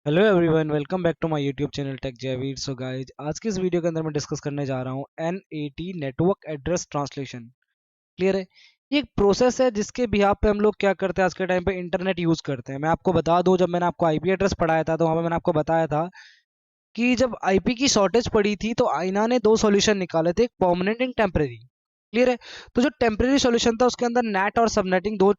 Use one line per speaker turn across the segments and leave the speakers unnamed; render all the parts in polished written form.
Hello everyone, welcome back to my YouTube channel tech Jaiveer. So guys, आज की इस video के अंदर मैं डिस्कस करने जा रहा हूँ NAT network address translation. Clear है? ये एक प्रोसेस है जिसके बिहाफ पे हम लोग क्या करते हैं, आज के टाइम पे इंटरनेट यूज करते हैं। मैं आपको बता दूं, जब मैंने आपको आईपी एड्रेस पढ़ाया था तो वहाँ पे मैंने आपको बताया था कि जब आईपी की शॉर्टेज पड़ी थी तो आईना ने दो सॉल्यूशन निकाले थे, एक परमानेंट एंड टेम्परेरी। क्लियर है? तो जो टेम्परेरी सॉल्यूशन था उसके अंदर नेट और सबनेटिंग दो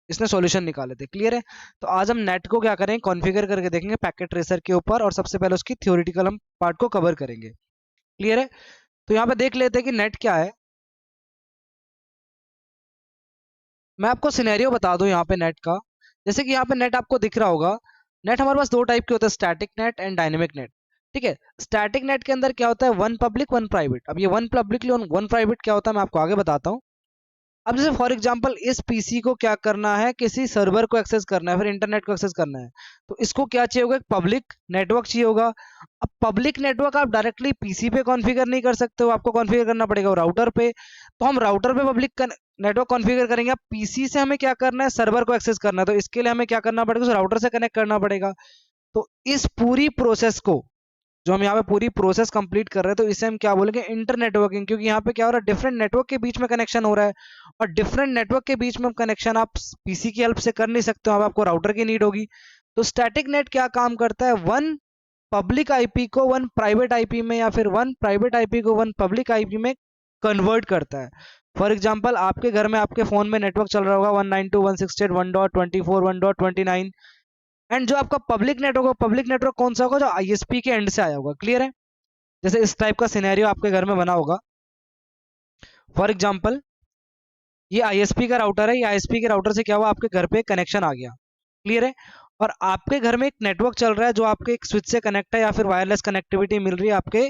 इसने सॉल्यूशन निकाले थे। क्लियर है? तो आज हम नेट को क्या करेंगे, कॉन्फ़िगर करके देखेंगे पैकेट ट्रेसर के ऊपर, और सबसे पहले उसकी थ्योरेटिकल हम पार्ट को कवर करेंगे। क्लियर है? तो यहाँ पे देख लेते हैं कि नेट क्या है। मैं आपको सिनेरियो बता दूं यहाँ पे नेट का। जैसे कि यहाँ पे नेट आपको दिख रहा होगा। नेट हमारे पास दो टाइप के होते हैं, static net and dynamic net. ठीक है? स्टैटिक नेट के अंदर क्या होता है, वन पब्लिक वन प्राइवेट। अब ये वन पब्लिक वन प्राइवेट क्या होता है मैं आपको आगे बताता हूँ। अब जैसे फॉर एग्जांपल इस पीसी को क्या करना है, किसी सर्वर को एक्सेस करना है, फिर इंटरनेट को एक्सेस करना है, तो इसको क्या चाहिए होगा, एक पब्लिक नेटवर्क चाहिए होगा। अब पब्लिक नेटवर्क आप डायरेक्टली पीसी पे कॉन्फ़िगर नहीं कर सकते हो, आपको कॉन्फ़िगर करना पड़ेगा राउटर पे। तो हम राउटर पे पब्लिक नेटवर्क कॉन्फ़िगर करेंगे। अब पीसी से हमें क्या करना है, सर्वर को एक्सेस करना है, तो इसके लिए हमें क्या करना पड़ेगा, उस राउटर से कनेक्ट करना पड़ेगा। तो इस पूरी प्रोसेस को, जो हम यहाँ पे पूरी प्रोसेस कंप्लीट कर रहे हैं, तो इसे हम क्या बोलेंगे, इंटर नेटवर्किंग। क्योंकि यहाँ पे क्या हो रहा है, डिफरेंट नेटवर्क के बीच में कनेक्शन हो रहा है, और डिफरेंट नेटवर्क के बीच में कनेक्शन आप पीसी की हेल्प से कर नहीं सकते हो, अब आपको राउटर की नीड होगी। तो स्टैटिक नेट क्या काम करता है, वन पब्लिक आईपी को वन प्राइवेट आईपी में, या फिर वन प्राइवेट आईपी को वन पब्लिक आईपी में कन्वर्ट करता है। फॉर एग्जाम्पल आपके घर में, आपके फोन में नेटवर्क चल रहा होगा 192.168.1.24.1.29, एंड जो आपका पब्लिक नेटवर्क होगा, पब्लिक नेटवर्क कौन सा होगा, जो आईएसपी के एंड से आया होगा। क्लियर है? जैसे इस टाइप का सिनेरियो आपके घर में बना होगा। फॉर एग्जांपल ये आईएसपी का राउटर है, ये आईएसपी के राउटर से क्या हुआ, आपके घर पे कनेक्शन आ गया। क्लियर है? और आपके घर में एक नेटवर्क चल रहा है जो आपके एक स्विच से कनेक्ट है, या फिर वायरलेस कनेक्टिविटी मिल रही है आपके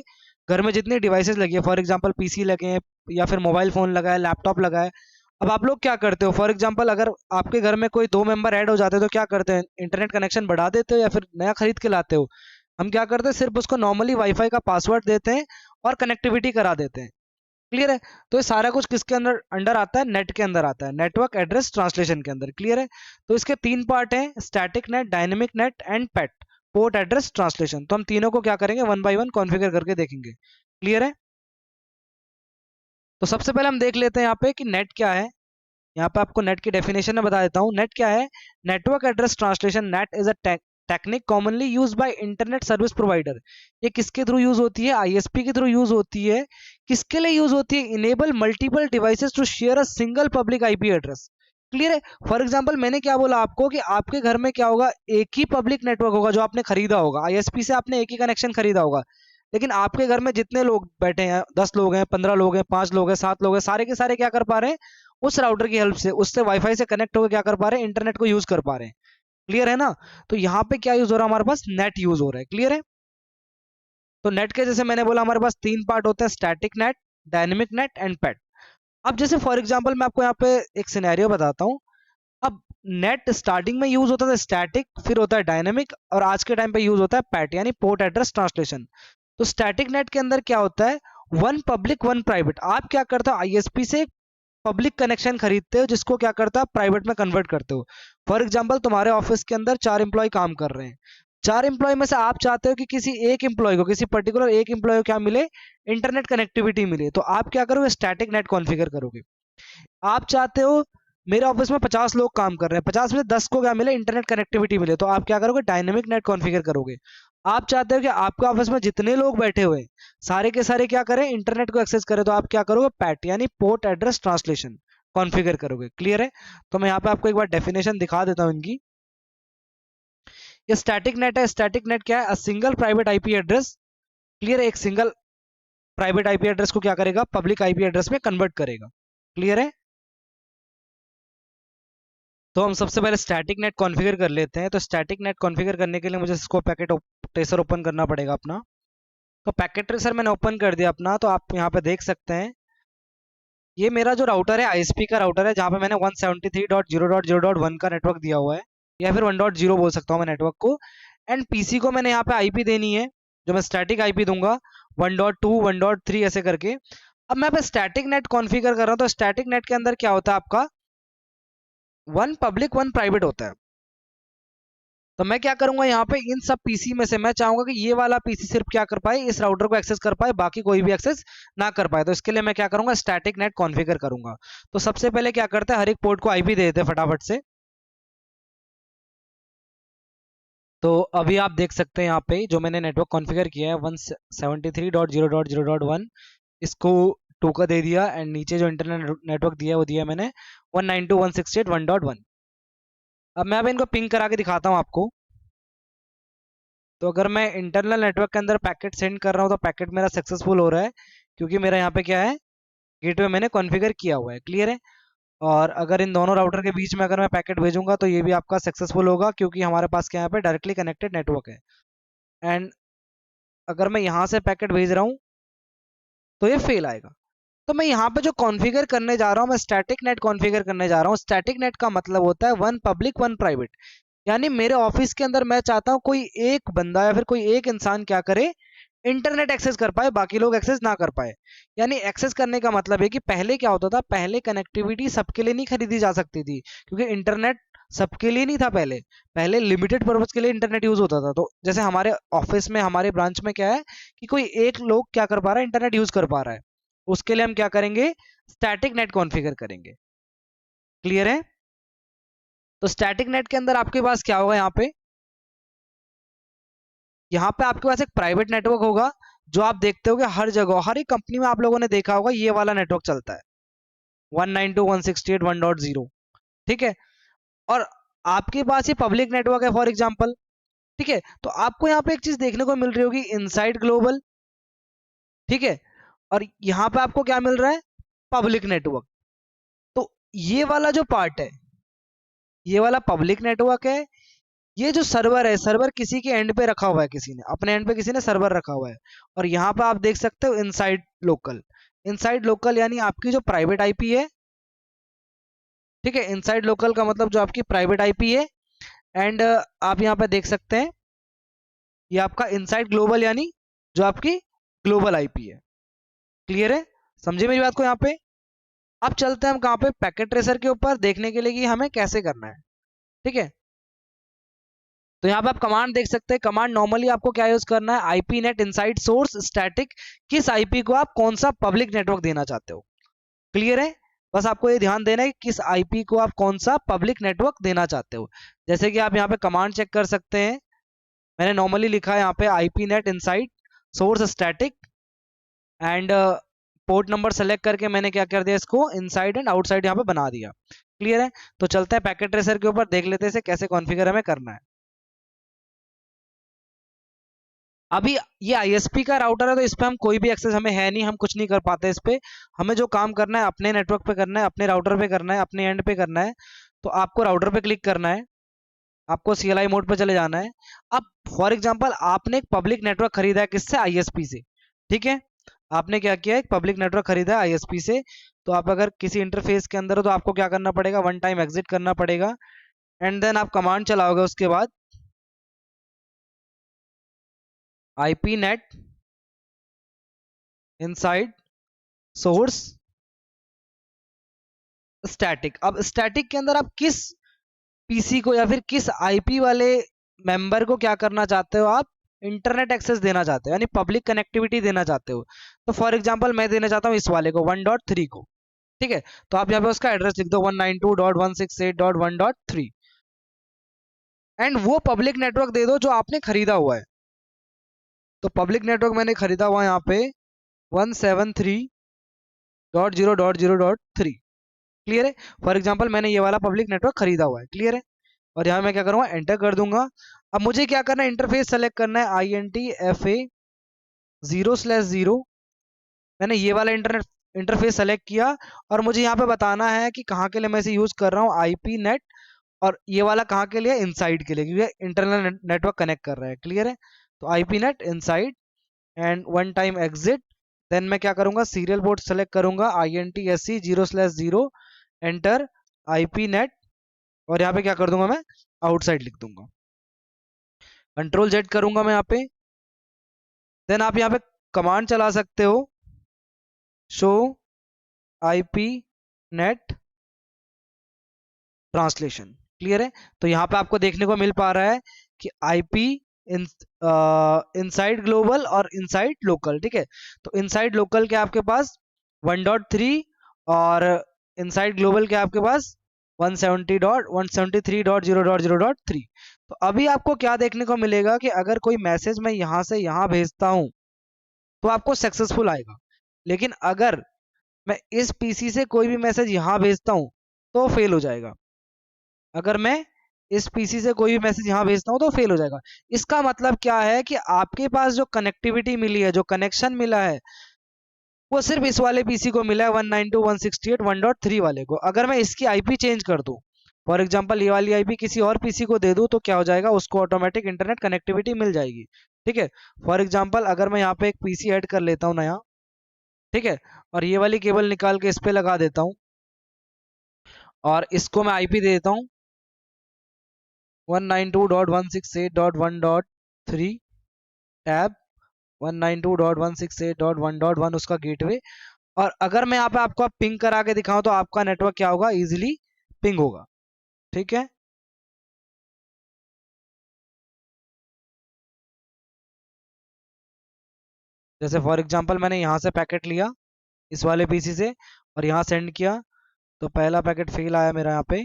घर में जितनी डिवाइसेस लगी है। फॉर एग्जांपल पीसी लगे हैं, या फिर मोबाइल फोन लगा है, लैपटॉप लगा है। अब आप लोग क्या करते हो, फॉर एग्जांपल अगर आपके घर में कोई दो मेंबर ऐड हो जाते हैं तो क्या करते हैं, इंटरनेट कनेक्शन बढ़ा देते हो या फिर नया खरीद के लाते हो। हम क्या करते हैं, सिर्फ उसको नॉर्मली वाईफाई का पासवर्ड देते हैं और कनेक्टिविटी करा देते हैं। क्लियर है? तो ये सारा कुछ किसके अंदर अंडर आता है, नेट के अंदर आता है, नेटवर्क एड्रेस ट्रांसलेशन के अंदर। क्लियर है? तो इसके तीन पार्ट हैं, static net, dynamic net and PAT, port address translation. तो हम तीनों को क्या करेंगे, वन बाय वन कॉन्फ़िगर करके देखेंगे। क्लियर है? तो सबसे पहले हम देख लेते हैं यहाँ पे कि नेट क्या है। यहाँ पे आपको नेट की डेफिनेशन में बता देता हूँ। नेट क्या है, network address translation. Net is a technique commonly use by internet service provider. ये किसके थ्रू यूज होती है, आईएसपी के थ्रू यूज होती है। किसके लिए यूज होती है, enable multiple devices to share a single public IP address. Clear है? फॉर एग्जांपल मैंने क्या बोला आपको कि आपके घर में क्या होगा, एक ही पब्लिक नेटवर्क होगा जो आपने खरीदा होगा, आईएसपी से आपने एक ही कनेक्शन खरीदा होगा। लेकिन आपके घर में जितने लोग बैठे हैं, 10 लोग हैं, 15 लोग हैं, 5 लोग हैं, 7 लोग हैं, सारे के सारे क्या कर पा रहे हैं, उस राउटर की हेल्प से, उससे वाईफाई से कनेक्ट होकर क्या कर पा रहे हैं, इंटरनेट को यूज कर पा रहे हैं। क्लियर है ना? तो यहाँ पे क्या यूज हो रहा है, हमारे पास नेट यूज हो रहा है। क्लियर है? तो नेट के जैसे मैंने बोला, हमारे पास तीन पार्ट होते हैं, static net, dynamic net and PAT. अब जैसे फॉर एग्जांपल मैं आपको यहाँ पे एक सिनेरियो बताता हूँ। अब नेट स्टार्टिंग में यूज होता था स्टैटिक, फिर होता है डायनेमिक, और आज के टाइम पे यूज होता है पैट, यानी पोर्ट एड्रेस ट्रांसलेशन। तो स्टैटिक नेट के अंदर क्या होता है, वन पब्लिक वन प्राइवेट। आप क्या करते हो, आईएसपी से पब्लिक कनेक्शन खरीदते हो, जिसको क्या करता है, प्राइवेट में कन्वर्ट करते हो। फॉर एग्जांपल तुम्हारे ऑफिस के अंदर 4 एम्प्लॉय काम कर रहे हैं। 4 एम्प्लॉय में से आप चाहते हो कि किसी एक एम्प्लॉय को, किसी पर्टिकुलर एक एम्प्लॉय को क्या मिले, इंटरनेट कनेक्टिविटी मिले। तो आप क्या करोगे, स्टैटिक नेट कॉन्फ़िगर करोगे। आप चाहते हो मेरे ऑफिस में 50 लोग काम कर रहे हैं, 50 में से 10 को क्या मिले, इंटरनेट कनेक्टिविटी मिले। तो आप क्या करोगे, डायनेमिक नेट कॉन्फ़िगर करोगे। आप चाहते हो कि आपके ऑफिस में जितने लोग बैठे हुए हैं, सारे के सारे क्या करें, इंटरनेट को एक्सेस करें। तो आप क्या करोगे, पैट यानी पोर्ट एड्रेस ट्रांसलेशन कॉन्फ़िगर करोगे। क्लियर है? तो मैं यहाँ पे आपको एक बार डेफिनेशन दिखा देता हूँ इनकी। ये स्टैटिक नेट है। स्टैटिक नेट क्या है, a single private IP address. Clear है? एक सिंगल प्राइवेट आईपी एड्रेस को क्या करेगा, पब्लिक आईपी एड्रेस में कन्वर्ट करेगा। क्लियर है? तो हम सबसे पहले स्टैटिक नेट कॉन्फ़िगर कर लेते हैं। तो स्टैटिक नेट कॉन्फ़िगर करने के लिए मुझे इसको पैकेट ट्रेसर ओपन करना पड़ेगा अपना। तो पैकेट ट्रेसर मैंने ओपन कर दिया अपना। तो आप यहाँ पे देख सकते हैं, ये मेरा जो राउटर है आईएसपी का राउटर है, जहाँ पे मैंने 173.0.0.1 का नेटवर्क दिया हुआ है, या फिर 1.0 बोल सकता हूँ मैं नेटवर्क को। एंड पीसी को मैंने यहाँ पे आईपी देनी है, जो मैं स्टैटिक आईपी दूंगा 1.2 1.3 ऐसे करके। अब मैं पे स्टैटिक नेट कॉन्फ़िगर कर रहा हूँ। तो स्टैटिक नेट के अंदर क्या होता है, आपका वन पब्लिक वन प्राइवेट होता है। तो मैं क्या करूंगा यहाँ पे, इन सब पीसी में से मैं चाहूंगा कि ये वाला पीसी सिर्फ क्या कर पाए, इस राउटर को एक्सेस कर पाए, बाकी कोई भी एक्सेस ना कर पाए। तो इसके लिए मैं क्या करूंगा, स्टैटिक नेट कॉन्फ़िगर करूंगा। तो सबसे पहले क्या करते हैं, हर एक पोर्ट को आईपी दे देते हैं फटाफट से। तो अभी आप देख सकते हैं यहाँ पे जो मैंने नेटवर्क कॉन्फ़िगर किया है 173.0.0.1, इसको 2 का दे दिया, एंड नीचे जो इंटरनेट नेटवर्क दिया है वो दिया मैंने 192.168.1.1। अब मैं अब इनको पिंग करा के दिखाता हूँ आपको। तो अगर मैं इंटरनल नेटवर्क के अंदर पैकेट सेंड कर रहा हूँ तो पैकेट मेरा सक्सेसफुल हो रहा है, क्योंकि मेरा यहाँ पे क्या है, गेटवे मैंने कॉन्फ़िगर किया हुआ है। क्लियर है। और अगर इन दोनों राउटर के बीच में अगर मैं पैकेट भेजूंगा तो ये भी आपका सक्सेसफुल होगा, क्योंकि हमारे पास क्या यहाँ पे डायरेक्टली कनेक्टेड नेटवर्क है। एंड अगर मैं यहाँ से पैकेट भेज रहा हूँ तो ये फेल आएगा। तो मैं यहाँ पे जो कॉन्फ़िगर करने जा रहा हूँ, मैं स्टैटिक नेट कॉन्फ़िगर करने जा रहा हूँ। स्टैटिक नेट का मतलब होता है वन पब्लिक वन प्राइवेट। यानी मेरे ऑफिस के अंदर मैं चाहता हूँ कोई एक बंदा या फिर कोई एक इंसान क्या करे, इंटरनेट एक्सेस कर पाए, बाकी लोग एक्सेस ना कर पाए। यानी एक्सेस करने का मतलब है कि पहले क्या होता था, पहले कनेक्टिविटी सबके लिए नहीं खरीदी जा सकती थी, क्योंकि इंटरनेट सबके लिए नहीं था। पहले पहले लिमिटेड पर्पज के लिए इंटरनेट यूज होता था। तो जैसे हमारे ऑफिस में, हमारे ब्रांच में क्या है कि कोई एक लोग क्या कर पा रहा है, इंटरनेट यूज कर पा रहा है, उसके लिए हम क्या करेंगे, स्टैटिक नेट कॉन्फ़िगर करेंगे। क्लियर है। तो स्टैटिक नेट के अंदर आपके पास क्या होगा, यहाँ पे आपके पास एक प्राइवेट नेटवर्क होगा, जो आप देखते होगे हर जगह, हर एक कंपनी में आप लोगों ने देखा होगा ये वाला नेटवर्क चलता है, 192.168.1.0। ठीक है। और आपके पास ये पब्लिक नेटवर्क है फॉर एग्जांपल। ठीक है। तो आपको यहाँ पे एक चीज देखने को मिल रही होगी, इनसाइड ग्लोबल। ठीक है। और यहाँ पे आपको क्या मिल रहा है, पब्लिक नेटवर्क। तो ये वाला जो पार्ट है, ये वाला पब्लिक नेटवर्क है। ये जो सर्वर है, सर्वर किसी के एंड पे रखा हुआ है, किसी ने अपने एंड पे किसी ने सर्वर रखा हुआ है। और यहाँ पे आप देख सकते हो इनसाइड लोकल। इनसाइड लोकल यानी आपकी जो प्राइवेट आईपी है। ठीक है। इनसाइड लोकल का मतलब जो आपकी प्राइवेट आईपी है। एंड आप यहाँ पे देख सकते हैं ये आपका इनसाइड ग्लोबल, यानी जो आपकी ग्लोबल आईपी है। क्लियर है। समझे मेरी बात को यहाँ पे। अब चलते हैं हम कहाँ पे, पैकेट ट्रेसर के ऊपर, देखने के लिए कि हमें कैसे करना है। ठीक है। तो यहाँ पे आप कमांड देख सकते हैं। कमांड नॉर्मली आपको क्या यूज करना है, IP NAT inside source static, किस आईपी को आप कौन सा पब्लिक नेटवर्क देना चाहते हो। क्लियर है। बस आपको ये ध्यान देना है कि किस आईपी को आप कौन सा पब्लिक नेटवर्क देना चाहते हो। जैसे कि आप यहाँ पे कमांड चेक कर सकते हैं, मैंने नॉर्मली लिखा है यहाँ पे IP NAT inside source static, and port number select करके मैंने क्या कर दिया, इसको इनसाइड एंड आउटसाइड यहाँ पे बना दिया। क्लियर है। तो चलते हैं पैकेट ट्रेसर के ऊपर, देख लेते हैं इसे कैसे कॉन्फ़िगर हमें करना है। अभी ये आईएसपी का राउटर है, तो इस पे हम कोई भी एक्सेस हमें है नहीं, हम कुछ नहीं कर पाते इस पे। हमें जो काम करना है अपने नेटवर्क पे करना है, अपने राउटर पे करना है, अपने एंड पे करना है। तो आपको राउटर पे क्लिक करना है, आपको सीएलआई मोड पे चले जाना है। अब फॉर एग्जांपल आपने एक पब्लिक नेटवर्क खरीदा है, किससे, आईएसपी से। ठीक है। आपने क्या किया, एक पब्लिक नेटवर्क खरीदा है आईएसपी से। तो आप अगर किसी इंटरफेस के अंदर हो तो आपको क्या करना पड़ेगा, वन टाइम एग्जिट करना पड़ेगा, एंड देन आप कमांड चलाओगे उसके बाद, IP NAT inside source static. अब स्टैटिक के अंदर आप किस पीसी को या फिर किस आईपी वाले मेंबर को क्या करना चाहते हो, आप इंटरनेट एक्सेस देना चाहते हो, यानी पब्लिक कनेक्टिविटी देना चाहते हो। तो फॉर एग्जांपल मैं देना चाहता हूँ इस वाले को 1.3 को। ठीक है। तो आप यहाँ पे उसका एड्रेस लिख दो 192.168.1.3, एंड वो पब्लिक नेटवर्क दे दो जो आपने खरीदा हुआ है। तो पब्लिक नेटवर्क मैंने खरीदा हुआ है यहाँ पे 173.0.0.3। क्लियर है। फॉर एग्जाम्पल मैंने ये वाला पब्लिक नेटवर्क खरीदा हुआ है। क्लियर है। और यहाँ मैं क्या करूँगा, एंटर कर दूंगा। अब मुझे क्या करना है, इंटरफेस सेलेक्ट करना है, INTFA 0/0। मैंने ये वाला इंटरफेस सेलेक्ट किया, और मुझे यहाँ पे बताना है कि कहाँ के लिए मैं इसे यूज कर रहा हूँ, आईपी नेट। और ये वाला कहाँ के लिए, इनसाइड के लिए, क्योंकि इंटरनल नेटवर्क कनेक्ट कर रहा है। क्लियर है। तो IP NAT inside and one time exit. Then मैं क्या करूंगा, सीरियल पोर्ट सेलेक्ट करूंगा, INTSC 0/0 एंटर, आईपी नेट। और यहाँ पे क्या कर दूंगा, मैं आउटसाइड लिख दूंगा, कंट्रोल जेड करूंगा मैं यहाँ पे। देन आप यहाँ पे कमांड चला सकते हो, show IP net translation. Clear है। तो यहाँ पे आपको देखने को मिल पा रहा है कि आईपी इन इनसाइड ग्लोबल और इनसाइड लोकल, ठीक है। तो इनसाइड लोकल के आपके पास 1.3 और इनसाइड ग्लोबल के आपके पास 173.0.0.3। तो अभी आपको क्या देखने को मिलेगा कि अगर कोई मैसेज मैं यहां से यहां भेजता हूं तो आपको सक्सेसफुल आएगा, लेकिन अगर मैं इस पीसी से कोई भी मैसेज यहां भेजता हूं तो फेल हो जाएगा। अगर मैं इस पीसी से कोई भी मैसेज यहां भेजता हूं तो फेल हो जाएगा। इसका मतलब क्या है कि आपके पास जो कनेक्टिविटी मिली है, जो कनेक्शन मिला है, वो सिर्फ इस वाले पीसी को मिला है 192.168.1.3 वाले को। अगर मैं इसकी आईपी चेंज कर दूं, फॉर एग्जांपल ये वाली आईपी किसी और पीसी को दे दूं, तो क्या हो जाएगा, उसको ऑटोमेटिक इंटरनेट कनेक्टिविटी मिल जाएगी, ठीक है। फॉर एग्जांपल अगर मैं यहाँ पे एक पीसी ऐड कर लेता हूँ नया, ठीक है, और ये वाली केबल निकाल के इस पे लगा देता हूँ और इसको मैं आईपी दे देता हूँ 192.168.1.3 टैब 192.168.1.1 उसका गेटवे। और अगर मैं यहाँ पे आपको पिंग करा के दिखाऊं तो आपका नेटवर्क क्या होगा, इजीली पिंग होगा, ठीक है। जैसे फॉर एग्जांपल मैंने यहाँ से पैकेट लिया इस वाले पीसी से और यहाँ सेंड किया, तो पहला पैकेट फेल आया मेरा यहाँ पे,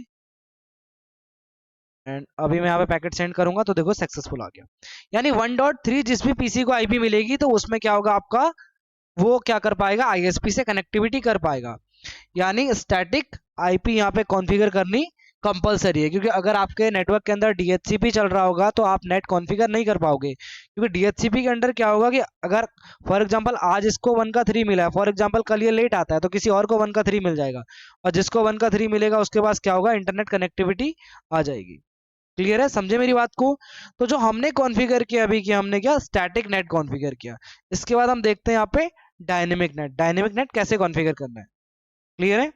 एंड अभी मैं यहाँ पे पैकेट सेंड करूंगा तो देखो सक्सेसफुल आ गया। यानी 1.3 जिस भी पीसी को आईपी मिलेगी तो उसमें क्या होगा आपका, वो क्या कर पाएगा, आईएसपी से कनेक्टिविटी कर पाएगा। यानी स्टैटिक आईपी यहाँ पे कॉन्फ़िगर करनी कंपलसरी है, क्योंकि अगर आपके नेटवर्क के अंदर डीएचसीपी चल रहा होगा तो आप नेट कॉन्फ़िगर नहीं कर पाओगे, क्योंकि डीएचसीपी के अंदर क्या होगा कि अगर फॉर एग्जांपल आज इसको 1 का 3 मिला है, फॉर एग्जांपल कल ये लेट आता है तो किसी और को 1 का 3 मिल जाएगा, और जिसको 1 का 3 मिलेगा उसके पास क्या होगा, इंटरनेट कनेक्टिविटी आ जाएगी। क्लियर है, समझे मेरी बात को। तो जो हमने कॉन्फ़िगर किया अभी, कि हमने क्या स्टैटिक नेट कॉन्फ़िगर किया। इसके बाद हम देखते हैं यहाँ पे डायनेमिक नेट। डायनेमिक नेट कैसे कॉन्फ़िगर करना है, क्लियर है।